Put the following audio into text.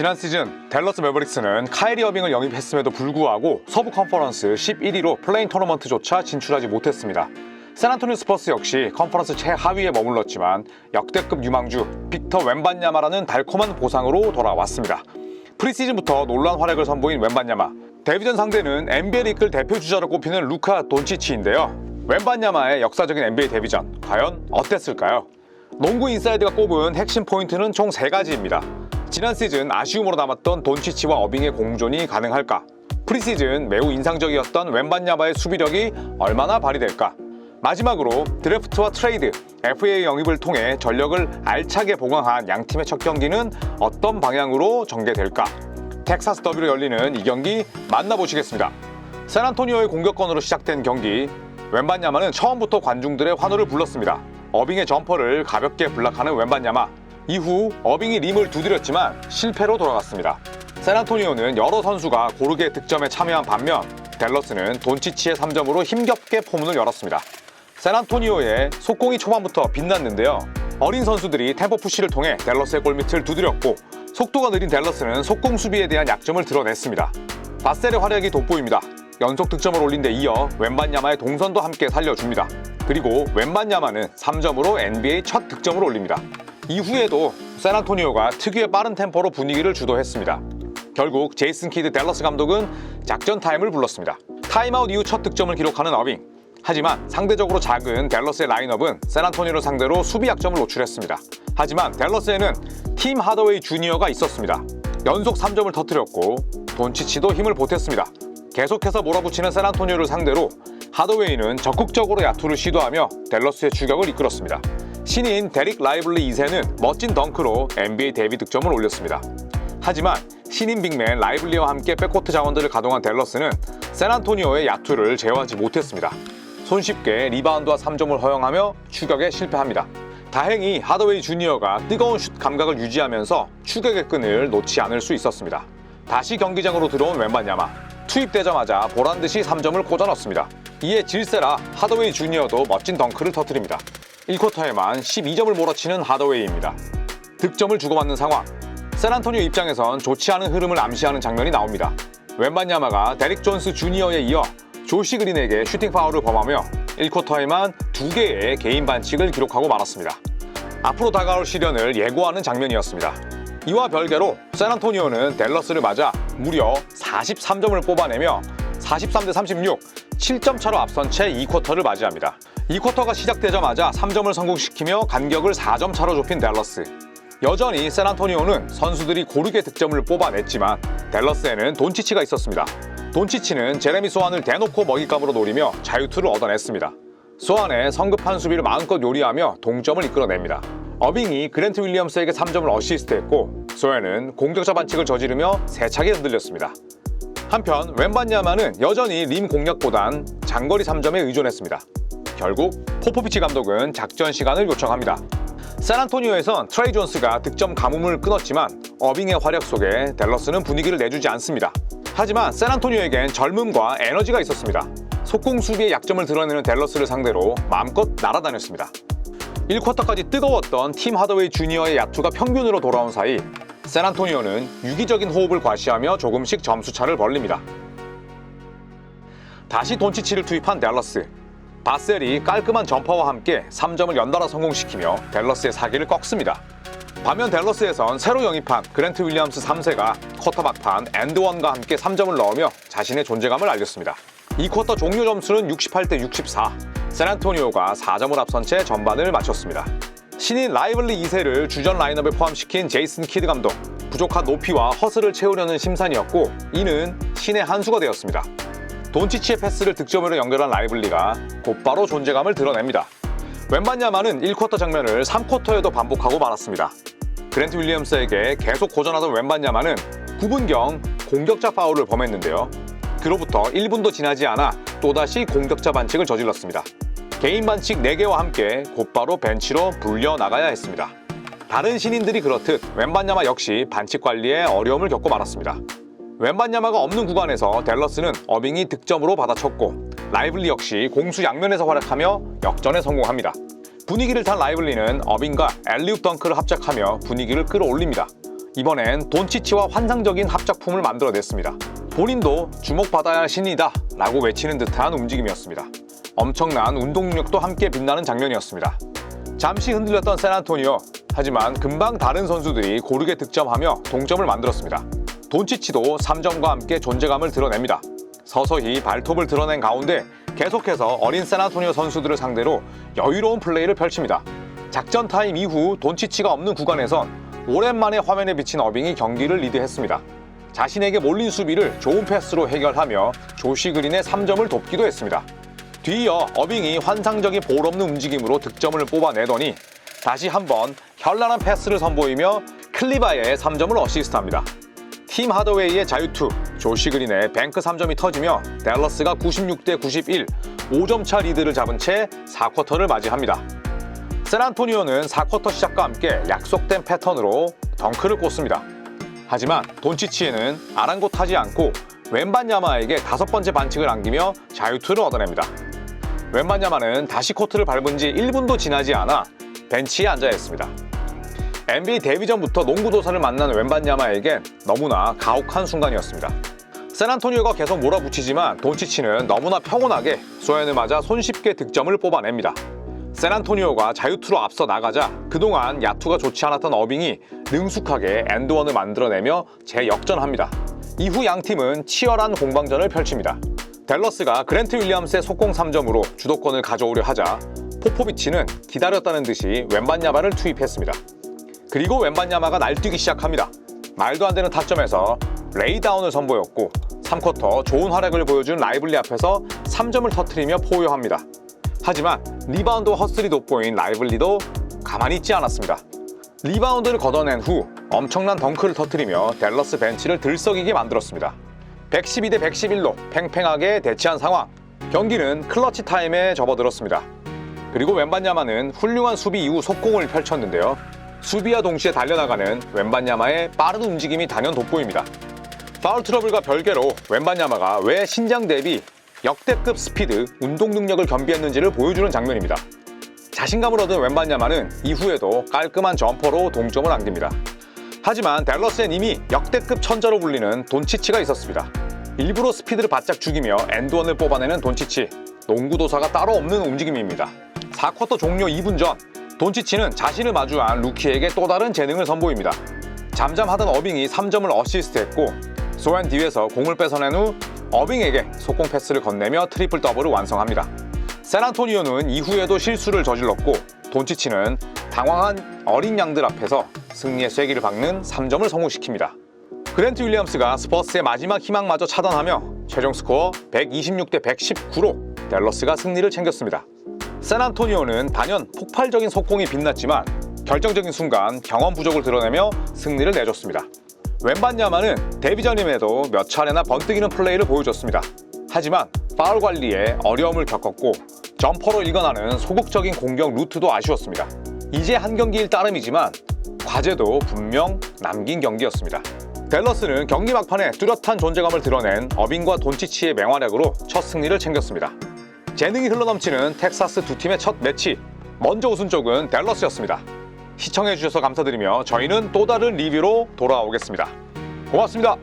지난 시즌 댈러스 매버릭스는 카이리 어빙을 영입했음에도 불구하고 서부 컨퍼런스 11위로 플레인 토너먼트조차 진출하지 못했습니다. 샌안토니오 스퍼스 역시 컨퍼런스 최하위에 머물렀지만 역대급 유망주 빅터 웬반야마라는 달콤한 보상으로 돌아왔습니다. 프리시즌부터 놀라운 활약을 선보인 웬반야마, 데뷔전 상대는 NBA를 이끌 대표 주자로 꼽히는 루카 돈치치인데요. 웬반야마의 역사적인 NBA 데뷔전, 과연 어땠을까요? 농구 인사이드가 꼽은 핵심 포인트는 총 3가지입니다. 지난 시즌 아쉬움으로 남았던 돈치치와 어빙의 공존이 가능할까? 프리시즌 매우 인상적이었던 웬반야마의 수비력이 얼마나 발휘될까? 마지막으로 드래프트와 트레이드, FA 영입을 통해 전력을 알차게 보강한 양팀의 첫 경기는 어떤 방향으로 전개될까? 텍사스 더비로 열리는 이 경기 만나보시겠습니다. 샌안토니오의 공격권으로 시작된 경기, 웬반야마는 처음부터 관중들의 환호를 불렀습니다. 어빙의 점퍼를 가볍게 블락하는 웬반야마, 이후 어빙이 림을 두드렸지만 실패로 돌아갔습니다. 샌안토니오는 여러 선수가 고르게 득점에 참여한 반면 댈러스는 돈치치의 3점으로 힘겹게 포문을 열었습니다. 샌안토니오의 속공이 초반부터 빛났는데요. 어린 선수들이 템포 푸시를 통해 댈러스의 골밑을 두드렸고 속도가 느린 댈러스는 속공 수비에 대한 약점을 드러냈습니다. 바셀의 활약이 돋보입니다. 연속 득점을 올린 데 이어 웬반야마의 동선도 함께 살려줍니다. 그리고 웬반야마는 3점으로 NBA 첫 득점을 올립니다. 이후에도 샌안토니오가 특유의 빠른 템포로 분위기를 주도했습니다. 결국 제이슨 키드 댈러스 감독은 작전 타임을 불렀습니다. 타임아웃 이후 첫 득점을 기록하는 어빙. 하지만 상대적으로 작은 댈러스의 라인업은 샌안토니오를 상대로 수비 약점을 노출했습니다. 하지만 댈러스에는 팀 하더웨이 주니어가 있었습니다. 연속 3점을 터뜨렸고 돈치치도 힘을 보탰습니다. 계속해서 몰아붙이는 샌안토니오를 상대로 하더웨이는 적극적으로 야투를 시도하며 댈러스의 추격을 이끌었습니다. 신인 데릭 라이블리 2세는 멋진 덩크로 NBA 데뷔 득점을 올렸습니다. 하지만 신인 빅맨 라이블리와 함께 백코트 자원들을 가동한 댈러스는 샌안토니오의 야투를 제어하지 못했습니다. 손쉽게 리바운드와 3점을 허용하며 추격에 실패합니다. 다행히 하더웨이 주니어가 뜨거운 슛 감각을 유지하면서 추격의 끈을 놓지 않을 수 있었습니다. 다시 경기장으로 들어온 웬반야마, 투입되자마자 보란듯이 3점을 꽂아 넣습니다. 이에 질세라 하더웨이 주니어도 멋진 덩크를 터뜨립니다. 1쿼터에만 12점을 몰아치는 하더웨이입니다. 득점을 주고받는 상황, 샌안토니오 입장에선 좋지 않은 흐름을 암시하는 장면이 나옵니다. 웬반야마가 데릭 존스 주니어에 이어 조시 그린에게 슈팅 파울을 범하며 1쿼터에만 2개의 개인 반칙을 기록하고 말았습니다. 앞으로 다가올 시련을 예고하는 장면이었습니다. 이와 별개로 샌안토니오는 댈러스를 맞아 무려 43점을 뽑아내며 43대 36, 7점 차로 앞선 채 2쿼터를 맞이합니다. 2쿼터가 시작되자마자 3점을 성공시키며 간격을 4점 차로 좁힌 댈러스. 여전히 샌안토니오는 선수들이 고르게 득점을 뽑아냈지만 댈러스에는 돈치치가 있었습니다. 돈치치는 제레미 소한을 대놓고 먹잇감으로 노리며 자유투를 얻어냈습니다. 소한의 성급한 수비를 마음껏 요리하며 동점을 이끌어냅니다. 어빙이 그랜트 윌리엄스에게 3점을 어시스트했고 소한은 공격자 반칙을 저지르며 세차게 흔들렸습니다. 한편 웬반야마는 여전히 림 공략보단 장거리 3점에 의존했습니다. 결국 포포비치 감독은 작전 시간을 요청합니다. 샌안토니오에선 트레이 존스가 득점 가뭄을 끊었지만 어빙의 활약 속에 댈러스는 분위기를 내주지 않습니다. 하지만 샌안토니오에겐 젊음과 에너지가 있었습니다. 속공 수비의 약점을 드러내는 댈러스를 상대로 마음껏 날아다녔습니다. 1쿼터까지 뜨거웠던 팀 하더웨이 주니어의 야투가 평균으로 돌아온 사이 샌안토니오는 유기적인 호흡을 과시하며 조금씩 점수차를 벌립니다. 다시 돈치치를 투입한 댈러스. 바셀이 깔끔한 점퍼와 함께 3점을 연달아 성공시키며 댈러스의 사기를 꺾습니다. 반면 댈러스에선 새로 영입한 그랜트 윌리엄스 3세가 쿼터 막판 엔드원과 함께 3점을 넣으며 자신의 존재감을 알렸습니다. 이 쿼터 종료 점수는 68대 64, 샌안토니오가 4점을 앞선 채 전반을 마쳤습니다. 신인 라이블리 2세를 주전 라인업에 포함시킨 제이슨 키드 감독, 부족한 높이와 허슬을 채우려는 심산이었고 이는 신의 한 수가 되었습니다. 돈치치의 패스를 득점으로 연결한 라이블리가 곧바로 존재감을 드러냅니다. 웬반야마는 1쿼터 장면을 3쿼터에도 반복하고 말았습니다. 그랜트 윌리엄스에게 계속 고전하던 웬반야마는 9분경 공격자 파울을 범했는데요. 그로부터 1분도 지나지 않아 또다시 공격자 반칙을 저질렀습니다. 개인 반칙 4개와 함께 곧바로 벤치로 불려나가야 했습니다. 다른 신인들이 그렇듯 웬반야마 역시 반칙 관리에 어려움을 겪고 말았습니다. 웬반야마가 없는 구간에서 댈러스는 어빙이 득점으로 받아쳤고 라이블리 역시 공수 양면에서 활약하며 역전에 성공합니다. 분위기를 탄 라이블리는 어빙과 엘리웁 덩크를 합작하며 분위기를 끌어올립니다. 이번엔 돈치치와 환상적인 합작품을 만들어냈습니다. 본인도 주목받아야 할 신이다 라고 외치는 듯한 움직임이었습니다. 엄청난 운동 능력도 함께 빛나는 장면이었습니다. 잠시 흔들렸던 샌안토니오, 하지만 금방 다른 선수들이 고르게 득점하며 동점을 만들었습니다. 돈치치도 3점과 함께 존재감을 드러냅니다. 서서히 발톱을 드러낸 가운데 계속해서 어린 샌안토니오 선수들을 상대로 여유로운 플레이를 펼칩니다. 작전 타임 이후 돈치치가 없는 구간에선 오랜만에 화면에 비친 어빙이 경기를 리드했습니다. 자신에게 몰린 수비를 좋은 패스로 해결하며 조시 그린의 3점을 돕기도 했습니다. 뒤이어 어빙이 환상적인 볼 없는 움직임으로 득점을 뽑아내더니 다시 한번 현란한 패스를 선보이며 클리바의 3점을 어시스트합니다. 팀 하더웨이의 자유투, 조시 그린의 뱅크 3점이 터지며 댈러스가 96대 91, 5점 차 리드를 잡은 채 4쿼터를 맞이합니다. 샌안토니오는 4쿼터 시작과 함께 약속된 패턴으로 덩크를 꽂습니다. 하지만 돈치치에는 아랑곳하지 않고 웬반야마에게 5번째 반칙을 안기며 자유투를 얻어냅니다. 웬반야마는 다시 코트를 밟은 지 1분도 지나지 않아 벤치에 앉아야 했습니다. NBA 데뷔 전부터 농구도사를 만난 웬반야마에겐 너무나 가혹한 순간이었습니다. 샌안토니오가 계속 몰아붙이지만 돈치치는 너무나 평온하게 소연을 맞아 손쉽게 득점을 뽑아냅니다. 샌안토니오가 자유투로 앞서 나가자 그동안 야투가 좋지 않았던 어빙이 능숙하게 엔드원을 만들어내며 재역전합니다. 이후 양팀은 치열한 공방전을 펼칩니다. 댈러스가 그랜트 윌리엄스의 속공 3점으로 주도권을 가져오려 하자 포포비치는 기다렸다는 듯이 웬반야마를 투입했습니다. 그리고 웬반야마가 날뛰기 시작합니다. 말도 안 되는 타점에서 레이다운을 선보였고 3쿼터 좋은 활약을 보여준 라이블리 앞에서 3점을 터뜨리며 포효합니다. 하지만 리바운드와 허슬이 돋보인 라이블리도 가만히 있지 않았습니다. 리바운드를 걷어낸 후 엄청난 덩크를 터뜨리며 댈러스 벤치를 들썩이게 만들었습니다. 112대 111로 팽팽하게 대치한 상황, 경기는 클러치 타임에 접어들었습니다. 그리고 웬반야마는 훌륭한 수비 이후 속공을 펼쳤는데요. 수비와 동시에 달려나가는 웬반야마의 빠른 움직임이 단연 돋보입니다. 파울 트러블과 별개로 웬반야마가 왜 신장 대비 역대급 스피드, 운동 능력을 겸비했는지를 보여주는 장면입니다. 자신감을 얻은 웬반야마는 이후에도 깔끔한 점퍼로 동점을 안깁니다. 하지만 댈러스엔 이미 역대급 천자로 불리는 돈치치가 있었습니다. 일부러 스피드를 바짝 죽이며 엔드원을 뽑아내는 돈치치, 농구도사가 따로 없는 움직임입니다. 4쿼터 종료 2분 전, 돈치치는 자신을 마주한 루키에게 또 다른 재능을 선보입니다. 잠잠하던 어빙이 3점을 어시스트했고 소연 뒤에서 공을 뺏어낸 후 어빙에게 속공 패스를 건네며 트리플 더블을 완성합니다. 샌안토니오는 이후에도 실수를 저질렀고 돈치치는 당황한 어린 양들 앞에서 승리의 쐐기를 박는 3점을 성공시킵니다. 그랜트 윌리엄스가 스퍼스의 마지막 희망마저 차단하며 최종 스코어 126대 119로 댈러스가 승리를 챙겼습니다. 샌안토니오는 단연 폭발적인 속공이 빛났지만 결정적인 순간 경험 부족을 드러내며 승리를 내줬습니다. 웬반야마는 데뷔 전임에도 몇 차례나 번뜩이는 플레이를 보여줬습니다. 하지만 파울 관리에 어려움을 겪었고 점퍼로 일관하는 소극적인 공격 루트도 아쉬웠습니다. 이제 한 경기일 따름이지만 과제도 분명 남긴 경기였습니다. 댈러스는 경기 막판에 뚜렷한 존재감을 드러낸 어빙과 돈치치의 맹활약으로 첫 승리를 챙겼습니다. 재능이 흘러넘치는 텍사스 두 팀의 첫 매치, 먼저 우승 쪽은 댈러스였습니다. 시청해주셔서 감사드리며 저희는 또 다른 리뷰로 돌아오겠습니다. 고맙습니다.